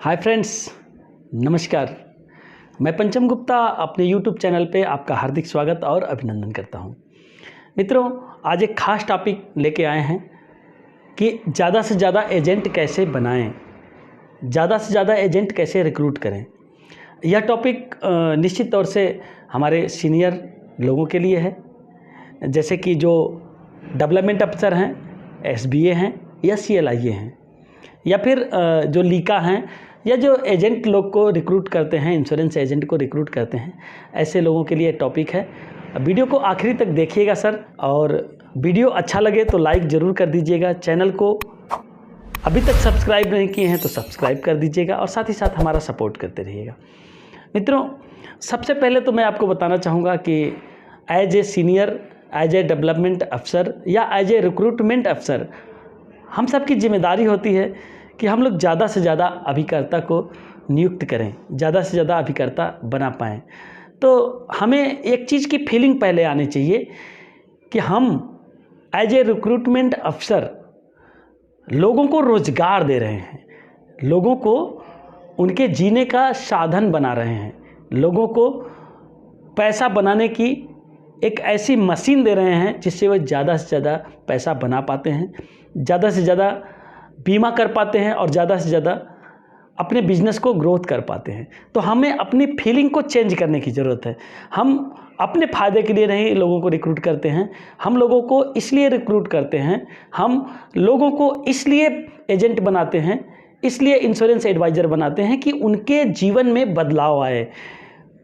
Hi friends, नमस्कार। मैं पंचम गुप्ता अपने यूट्यूब चैनल पे आपका हार्दिक स्वागत और अभिनंदन करता हूँ। मित्रों, आज एक ख़ास टॉपिक लेके आए हैं कि ज़्यादा से ज़्यादा एजेंट कैसे बनाएं, ज़्यादा से ज़्यादा एजेंट कैसे रिक्रूट करें। यह टॉपिक निश्चित तौर से हमारे सीनियर लोगों के लिए है, जैसे कि जो डेवलपमेंट अफसर हैं, SBA हैं या CLIA हैं, या फिर जो लीका हैं, या जो एजेंट लोग को रिक्रूट करते हैं, इंश्योरेंस एजेंट को रिक्रूट करते हैं, ऐसे लोगों के लिए टॉपिक है। वीडियो को आखिरी तक देखिएगा सर, और वीडियो अच्छा लगे तो लाइक ज़रूर कर दीजिएगा। चैनल को अभी तक सब्सक्राइब नहीं किए हैं तो सब्सक्राइब कर दीजिएगा, और साथ ही साथ हमारा सपोर्ट करते रहिएगा। मित्रों, सबसे पहले तो मैं आपको बताना चाहूँगा कि as a senior, as a development अफसर या एज ए रिक्रूटमेंट अफसर, हम सब की जिम्मेदारी होती है कि हम लोग ज़्यादा से ज़्यादा अभिकर्ता को नियुक्त करें, ज़्यादा से ज़्यादा अभिकर्ता बना पाएँ। तो हमें एक चीज़ की फीलिंग पहले आनी चाहिए कि हम एज ए रिक्रूटमेंट अफसर लोगों को रोज़गार दे रहे हैं, लोगों को उनके जीने का साधन बना रहे हैं, लोगों को पैसा बनाने की एक ऐसी मशीन दे रहे हैं जिससे वह ज़्यादा से ज़्यादा पैसा बना पाते हैं, ज़्यादा से ज़्यादा बीमा कर पाते हैं और ज़्यादा से ज़्यादा अपने बिजनेस को ग्रोथ कर पाते हैं। तो हमें अपनी फीलिंग को चेंज करने की ज़रूरत है। हम अपने फ़ायदे के लिए नहीं लोगों को रिक्रूट करते हैं, हम लोगों को इसलिए रिक्रूट करते हैं, हम लोगों को इसलिए एजेंट बनाते हैं, इसलिए इंश्योरेंस एडवाइज़र बनाते हैं कि उनके जीवन में बदलाव आए,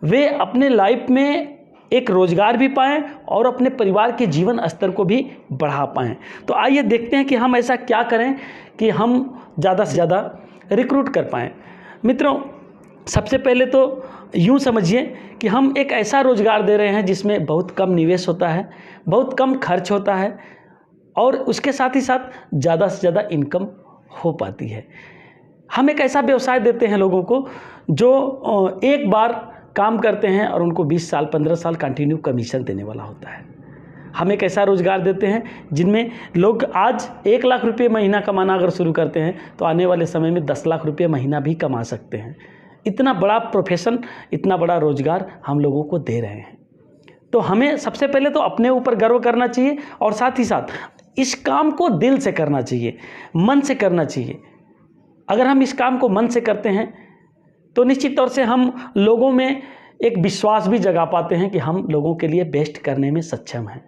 वे अपने लाइफ में एक रोज़गार भी पाएँ और अपने परिवार के जीवन स्तर को भी बढ़ा पाएँ। तो आइए देखते हैं कि हम ऐसा क्या करें कि हम ज़्यादा से ज़्यादा रिक्रूट कर पाएँ। मित्रों, सबसे पहले तो यूँ समझिए कि हम एक ऐसा रोज़गार दे रहे हैं जिसमें बहुत कम निवेश होता है, बहुत कम खर्च होता है, और उसके साथ ही साथ ज़्यादा से ज़्यादा इनकम हो पाती है। हम एक ऐसा व्यवसाय देते हैं लोगों को जो एक बार काम करते हैं और उनको 20 साल 15 साल कंटिन्यू कमीशन देने वाला होता है। हम एक ऐसा रोज़गार देते हैं जिनमें लोग आज 1 लाख रुपये महीना कमाना अगर शुरू करते हैं तो आने वाले समय में 10 लाख रुपये महीना भी कमा सकते हैं। इतना बड़ा प्रोफेशन, इतना बड़ा रोज़गार हम लोगों को दे रहे हैं। तो हमें सबसे पहले तो अपने ऊपर गर्व करना चाहिए, और साथ ही साथ इस काम को दिल से करना चाहिए, मन से करना चाहिए। अगर हम इस काम को मन से करते हैं तो निश्चित तौर से हम लोगों में एक विश्वास भी जगा पाते हैं कि हम लोगों के लिए बेस्ट करने में सक्षम हैं।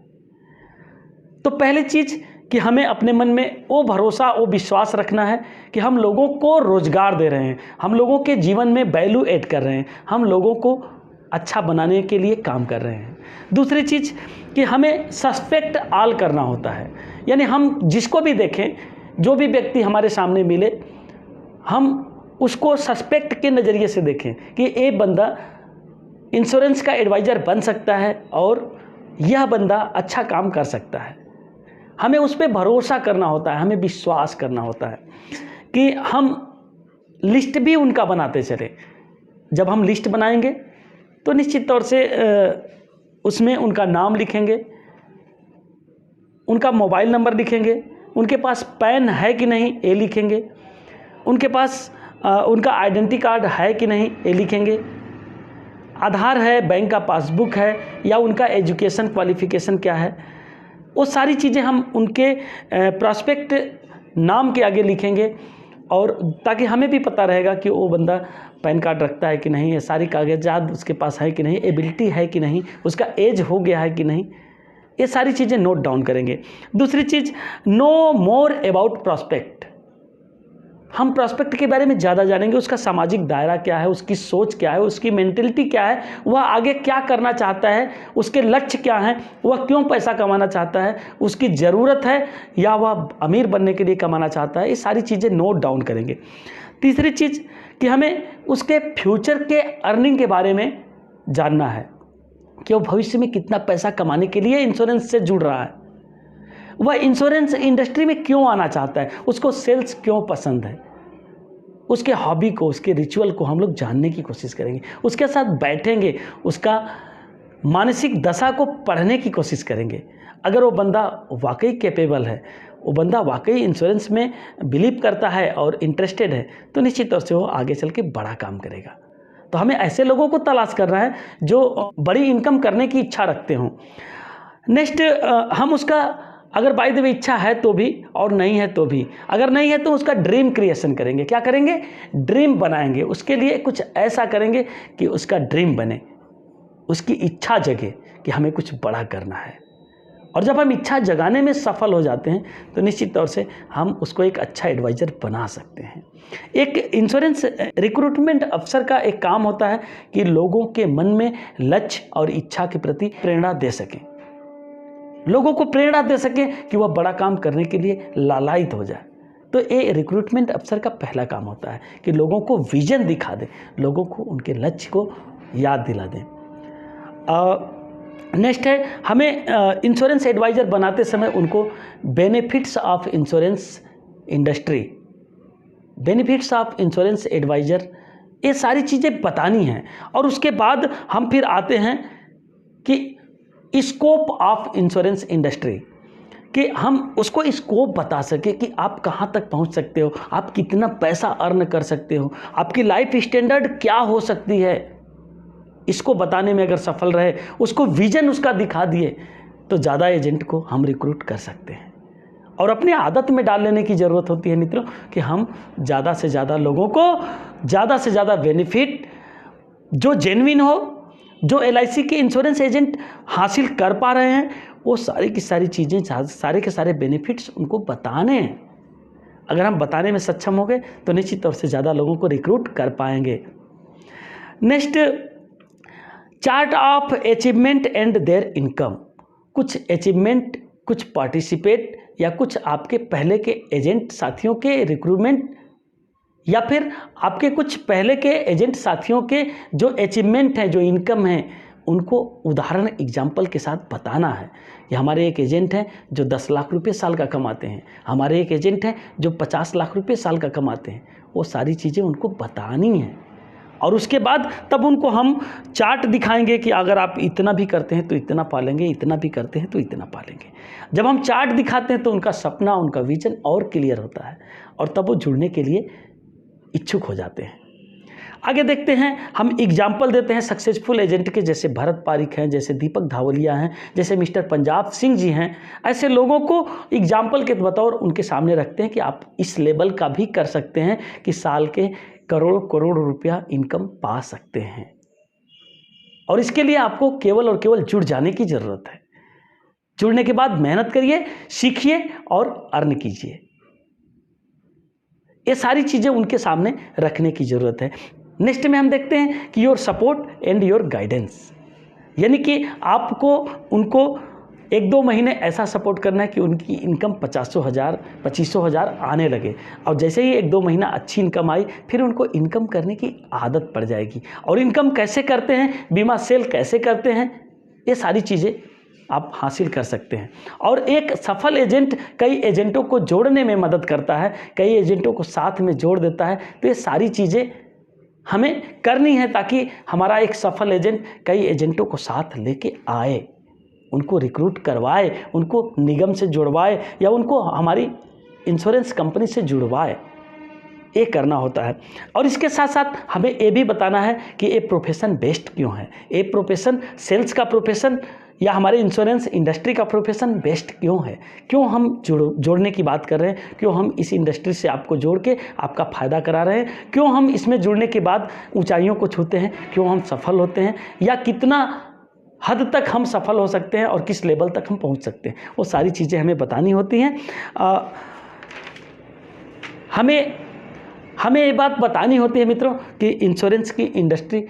तो पहली चीज़ कि हमें अपने मन में वो भरोसा, वो विश्वास रखना है कि हम लोगों को रोज़गार दे रहे हैं, हम लोगों के जीवन में वैल्यू ऐड कर रहे हैं, हम लोगों को अच्छा बनाने के लिए काम कर रहे हैं। दूसरी चीज़ कि हमें सस्पेक्ट ऑल करना होता है, यानी हम जिसको भी देखें, जो भी व्यक्ति हमारे सामने मिले, हम उसको सस्पेक्ट के नज़रिए से देखें कि ये बंदा इंश्योरेंस का एडवाइज़र बन सकता है और यह बंदा अच्छा काम कर सकता है। हमें उस पर भरोसा करना होता है, हमें विश्वास करना होता है कि हम लिस्ट भी उनका बनाते चले। जब हम लिस्ट बनाएंगे तो निश्चित तौर से उसमें उनका नाम लिखेंगे, उनका मोबाइल नंबर लिखेंगे, उनके पास पैन है कि नहीं ये लिखेंगे, उनके पास उनका आइडेंटिटी कार्ड है कि नहीं ये लिखेंगे, आधार है, बैंक का पासबुक है, या उनका एजुकेशन क्वालिफ़िकेशन क्या है, वो सारी चीज़ें हम उनके प्रॉस्पेक्ट नाम के आगे लिखेंगे, और ताकि हमें भी पता रहेगा कि वो बंदा पैन कार्ड रखता है कि नहीं, ये सारी कागजात उसके पास है कि नहीं, एबिलिटी है कि नहीं, उसका एज हो गया है कि नहीं, ये सारी चीज़ें नोट डाउन करेंगे। दूसरी चीज़, नो मोर अबाउट प्रॉस्पेक्ट। हम प्रॉस्पेक्ट के बारे में ज़्यादा जानेंगे, उसका सामाजिक दायरा क्या है, उसकी सोच क्या है, उसकी मेंटलिटी क्या है, वह आगे क्या करना चाहता है, उसके लक्ष्य क्या हैं, वह क्यों पैसा कमाना चाहता है, उसकी ज़रूरत है या वह अमीर बनने के लिए कमाना चाहता है, ये सारी चीज़ें नोट डाउन करेंगे। तीसरी चीज़ कि हमें उसके फ्यूचर के अर्निंग के बारे में जानना है कि वो भविष्य में कितना पैसा कमाने के लिए इंश्योरेंस से जुड़ रहा है, वह इंश्योरेंस इंडस्ट्री में क्यों आना चाहता है, उसको सेल्स क्यों पसंद है, उसके हॉबी को, उसके रिचुअल को हम लोग जानने की कोशिश करेंगे, उसके साथ बैठेंगे, उसका मानसिक दशा को पढ़ने की कोशिश करेंगे। अगर वो बंदा वाकई कैपेबल है, वो बंदा वाकई इंश्योरेंस में बिलीव करता है और इंटरेस्टेड है, तो निश्चित तौर से वो आगे चल के बड़ा काम करेगा। तो हमें ऐसे लोगों को तलाश करना है जो बड़ी इनकम करने की इच्छा रखते हों। नेक्स्ट, हम उसका अगर बाय द वे इच्छा है तो भी और नहीं है तो भी, अगर नहीं है तो उसका ड्रीम क्रिएशन करेंगे। क्या करेंगे? ड्रीम बनाएंगे। उसके लिए कुछ ऐसा करेंगे कि उसका ड्रीम बने, उसकी इच्छा जगे कि हमें कुछ बड़ा करना है। और जब हम इच्छा जगाने में सफल हो जाते हैं तो निश्चित तौर से हम उसको एक अच्छा एडवाइज़र बना सकते हैं। एक इंश्योरेंस रिक्रूटमेंट अफसर का एक काम होता है कि लोगों के मन में लक्ष्य और इच्छा के प्रति प्रेरणा दे सकें, लोगों को प्रेरणा दे सकें कि वह बड़ा काम करने के लिए लालायित हो जाए। तो ये रिक्रूटमेंट अफसर का पहला काम होता है कि लोगों को विजन दिखा दें, लोगों को उनके लक्ष्य को याद दिला दें। नेक्स्ट है, हमें इंश्योरेंस एडवाइज़र बनाते समय उनको benefits of insurance industry, benefits of insurance adviser, ये सारी चीज़ें बतानी हैं। और उसके बाद हम फिर आते हैं कि स्कोप ऑफ इंश्योरेंस इंडस्ट्री, कि हम उसको स्कोप बता सके कि आप कहाँ तक पहुँच सकते हो, आप कितना पैसा अर्न कर सकते हो, आपकी लाइफ स्टैंडर्ड क्या हो सकती है। इसको बताने में अगर सफल रहे, उसको विजन उसका दिखा दिए, तो ज़्यादा एजेंट को हम रिक्रूट कर सकते हैं। और अपनी आदत में डाल लेने की ज़रूरत होती है मित्रों कि हम ज़्यादा से ज़्यादा लोगों को ज़्यादा से ज़्यादा बेनिफिट जो जेन्युइन हो, जो LIC के इंश्योरेंस एजेंट हासिल कर पा रहे हैं, वो सारी की सारी चीज़ें, सारे के सारे बेनिफिट्स उनको बताने हैं। अगर हम बताने में सक्षम हो गए तो निश्चित तौर से ज़्यादा लोगों को रिक्रूट कर पाएंगे। Next, chart of achievement and there income. कुछ अचीवमेंट, कुछ पार्टिसिपेट या कुछ आपके पहले के एजेंट साथियों के रिक्रूटमेंट, या फिर आपके कुछ पहले के एजेंट साथियों के जो अचीवमेंट हैं, जो इनकम है, उनको उदाहरण एग्जाम्पल के साथ बताना है कि हमारे एक एजेंट हैं जो 10 लाख रुपए साल का कमाते हैं, हमारे एक एजेंट हैं जो 50 लाख रुपए साल का कमाते हैं। वो सारी चीज़ें उनको बतानी हैं और उसके बाद तब उनको हम चार्ट दिखाएंगे कि अगर आप इतना भी करते हैं तो इतना पालेंगे, इतना भी करते हैं तो इतना पालेंगे। जब हम चार्ट दिखाते हैं तो उनका सपना, उनका विजन और क्लियर होता है और तब वो जुड़ने के लिए इच्छुक हो जाते हैं। आगे देखते हैं, हम एग्जाम्पल देते हैं सक्सेसफुल एजेंट के, जैसे भरत पारिक हैं, जैसे दीपक धावलिया हैं, जैसे मिस्टर पंजाब सिंह जी हैं। ऐसे लोगों को एग्जाम्पल के बतौर उनके सामने रखते हैं कि आप इस लेवल का भी कर सकते हैं कि साल के करोड़ करोड़ रुपया इनकम पा सकते हैं। और इसके लिए आपको केवल और केवल जुड़ जाने की ज़रूरत है। जुड़ने के बाद मेहनत करिए, सीखिए और अर्न कीजिए। ये सारी चीज़ें उनके सामने रखने की ज़रूरत है। नेक्स्ट में हम देखते हैं कि your support and your guidance, यानी कि आपको उनको 1-2 महीने ऐसा सपोर्ट करना है कि उनकी इनकम 25,000 आने लगे। और जैसे ही 1-2 महीना अच्छी इनकम आई, फिर उनको इनकम करने की आदत पड़ जाएगी। और इनकम कैसे करते हैं, बीमा सेल कैसे करते हैं, ये सारी चीज़ें आप हासिल कर सकते हैं। और एक सफल एजेंट कई एजेंटों को जोड़ने में मदद करता है, कई एजेंटों को साथ में जोड़ देता है। तो ये सारी चीज़ें हमें करनी है ताकि हमारा एक सफल एजेंट कई एजेंटों को साथ लेके आए, उनको रिक्रूट करवाए, उनको निगम से जुड़वाए या उनको हमारी इंश्योरेंस कंपनी से जुड़वाए। ये करना होता है। और इसके साथ साथ हमें ये भी बताना है कि ये प्रोफेशन बेस्ट क्यों है, ये प्रोफेशन सेल्स का प्रोफेशन या हमारे इंश्योरेंस इंडस्ट्री का प्रोफेशन बेस्ट क्यों है, क्यों हम जोड़ने की बात कर रहे हैं, क्यों हम इस इंडस्ट्री से आपको जोड़ के आपका फ़ायदा करा रहे हैं, क्यों हम इसमें जुड़ने के बाद ऊंचाइयों को छूते हैं, क्यों हम सफल होते हैं, या कितना हद तक हम सफल हो सकते हैं और किस लेवल तक हम पहुंच सकते हैं। वो सारी चीज़ें हमें बतानी होती हैं। हमें ये बात बतानी होती है मित्रों कि इंश्योरेंस की इंडस्ट्री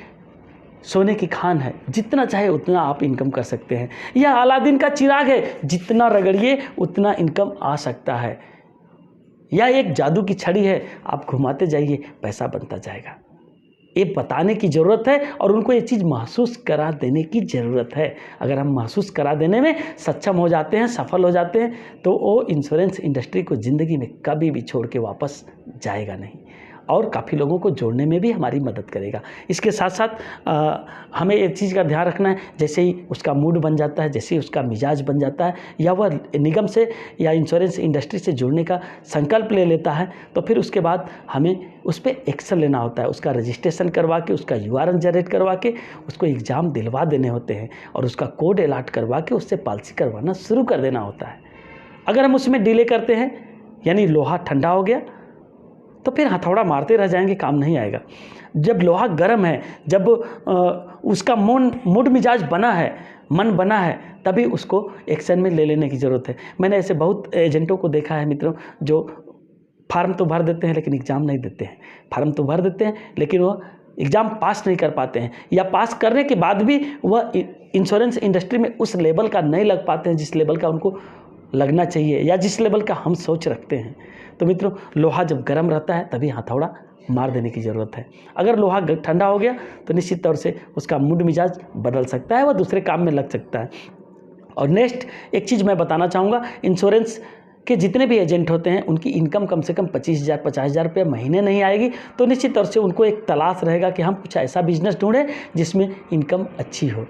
सोने की खान है, जितना चाहे उतना आप इनकम कर सकते हैं। यह अलादीन का चिराग है, जितना रगड़िए उतना इनकम आ सकता है। यह एक जादू की छड़ी है, आप घुमाते जाइए, पैसा बनता जाएगा। ये बताने की ज़रूरत है और उनको ये चीज़ महसूस करा देने की ज़रूरत है। अगर हम महसूस करा देने में सक्षम हो जाते हैं, सफल हो जाते हैं, तो वो इंश्योरेंस इंडस्ट्री को ज़िंदगी में कभी भी छोड़ के वापस जाएगा नहीं। और काफ़ी लोगों को जोड़ने में भी हमारी मदद करेगा। इसके साथ साथ हमें एक चीज़ का ध्यान रखना है, जैसे ही उसका मूड बन जाता है, जैसे ही उसका मिजाज बन जाता है, या वह निगम से या इंश्योरेंस इंडस्ट्री से जुड़ने का संकल्प ले लेता है, तो फिर उसके बाद हमें उस पर एक्शन लेना होता है। उसका रजिस्ट्रेशन करवा के, उसका URN जनरेट करवा के, उसको एग्ज़ाम दिलवा देने होते हैं और उसका कोड अलॉट करवा के उससे पॉलिसी करवाना शुरू कर देना होता है। अगर हम उसमें डिले करते हैं, यानी लोहा ठंडा हो गया, तो फिर हथौड़ा मारते रह जाएंगे, काम नहीं आएगा। जब लोहा गर्म है, जब उसका मूड मिजाज बना है, मन बना है, तभी उसको एक्शन में ले लेने की ज़रूरत है। मैंने ऐसे बहुत एजेंटों को देखा है मित्रों, जो फार्म तो भर देते हैं लेकिन एग्ज़ाम नहीं देते हैं। फार्म तो भर देते हैं लेकिन वो एग्ज़ाम पास नहीं कर पाते हैं, या पास करने के बाद भी वह इंश्योरेंस इंडस्ट्री में उस लेवल का नहीं लग पाते हैं जिस लेवल का उनको लगना चाहिए, या जिस लेवल का हम सोच रखते हैं। तो मित्रों, लोहा जब गर्म रहता है तभी हथौड़ा मार देने की ज़रूरत है। अगर लोहा ठंडा हो गया तो निश्चित तौर से उसका मूड मिजाज बदल सकता है, वह दूसरे काम में लग सकता है। और नेक्स्ट एक चीज़ मैं बताना चाहूँगा, इंश्योरेंस के जितने भी एजेंट होते हैं उनकी इनकम कम से कम 25,000 50,000 रुपये महीने नहीं आएगी, तो निश्चित तौर से उनको एक तलाश रहेगा कि हम कुछ ऐसा बिजनेस ढूंढें जिसमें इनकम अच्छी हो।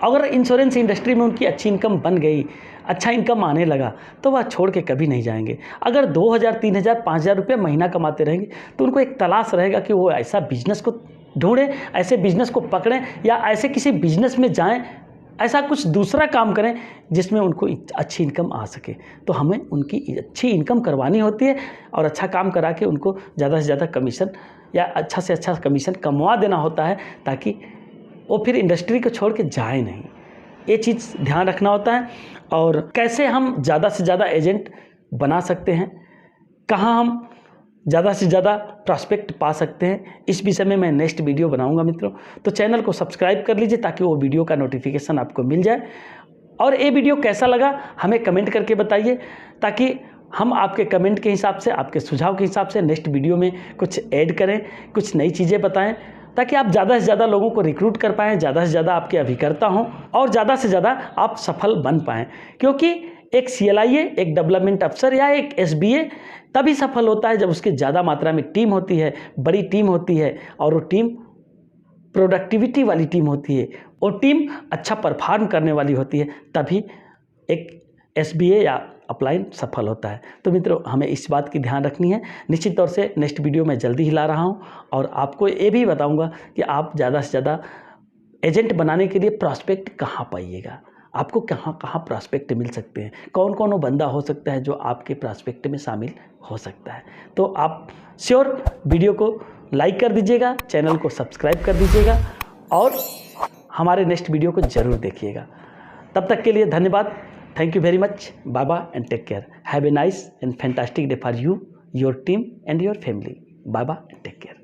अगर इंश्योरेंस इंडस्ट्री में उनकी अच्छी इनकम बन गई, अच्छा इनकम आने लगा, तो वह छोड़ के कभी नहीं जाएंगे। अगर 2,000 3,000 5,000 रुपये महीना कमाते रहेंगे तो उनको एक तलाश रहेगा कि वो ऐसा बिजनेस को ढूंढें, ऐसे बिजनेस को पकड़ें, या ऐसे किसी बिजनेस में जाएं, ऐसा कुछ दूसरा काम करें जिसमें उनको अच्छी इनकम आ सके। तो हमें उनकी अच्छी इनकम करवानी होती है और अच्छा काम करा के उनको ज़्यादा से ज़्यादा कमीशन या अच्छा से अच्छा कमीशन कमवा देना होता है, ताकि वो फिर इंडस्ट्री को छोड़ के जाए नहीं। ये चीज़ ध्यान रखना होता है। और कैसे हम ज़्यादा से ज़्यादा एजेंट बना सकते हैं, कहाँ हम ज़्यादा से ज़्यादा प्रॉस्पेक्ट पा सकते हैं, इस विषय में मैं नेक्स्ट वीडियो बनाऊंगा मित्रों। तो चैनल को सब्सक्राइब कर लीजिए ताकि वो वीडियो का नोटिफिकेशन आपको मिल जाए। और ये वीडियो कैसा लगा हमें कमेंट करके बताइए, ताकि हम आपके कमेंट के हिसाब से, आपके सुझाव के हिसाब से नेक्स्ट वीडियो में कुछ ऐड करें, कुछ नई चीज़ें बताएं, ताकि आप ज़्यादा से ज़्यादा लोगों को रिक्रूट कर पाएँ, ज़्यादा से ज़्यादा आपके अभिकर्ता हों और ज़्यादा से ज़्यादा आप सफल बन पाएँ। क्योंकि एक CLIA, एक डेवलपमेंट अफसर या एक SBA तभी सफल होता है जब उसकी ज़्यादा मात्रा में टीम होती है, बड़ी टीम होती है, और वो टीम प्रोडक्टिविटी वाली टीम होती है, वो टीम अच्छा परफॉर्म करने वाली होती है, तभी एक SBA या अपलाइन सफल होता है। तो मित्रों, हमें इस बात की ध्यान रखनी है। निश्चित तौर से नेक्स्ट वीडियो मैं जल्दी ही ला रहा हूँ और आपको ये भी बताऊँगा कि आप ज़्यादा से ज़्यादा एजेंट बनाने के लिए प्रॉस्पेक्ट कहाँ पाइएगा, आपको कहाँ कहाँ प्रॉस्पेक्ट मिल सकते हैं, कौन कौन वो बंदा हो सकता है जो आपके प्रॉस्पेक्ट में शामिल हो सकता है। तो आप श्योर वीडियो को लाइक कर दीजिएगा, चैनल को सब्सक्राइब कर दीजिएगा और हमारे नेक्स्ट वीडियो को ज़रूर देखिएगा। तब तक के लिए धन्यवाद। Thank you very much. Bye-bye and take care. Have a nice and fantastic day for you, your team and your family. Bye-bye and take care.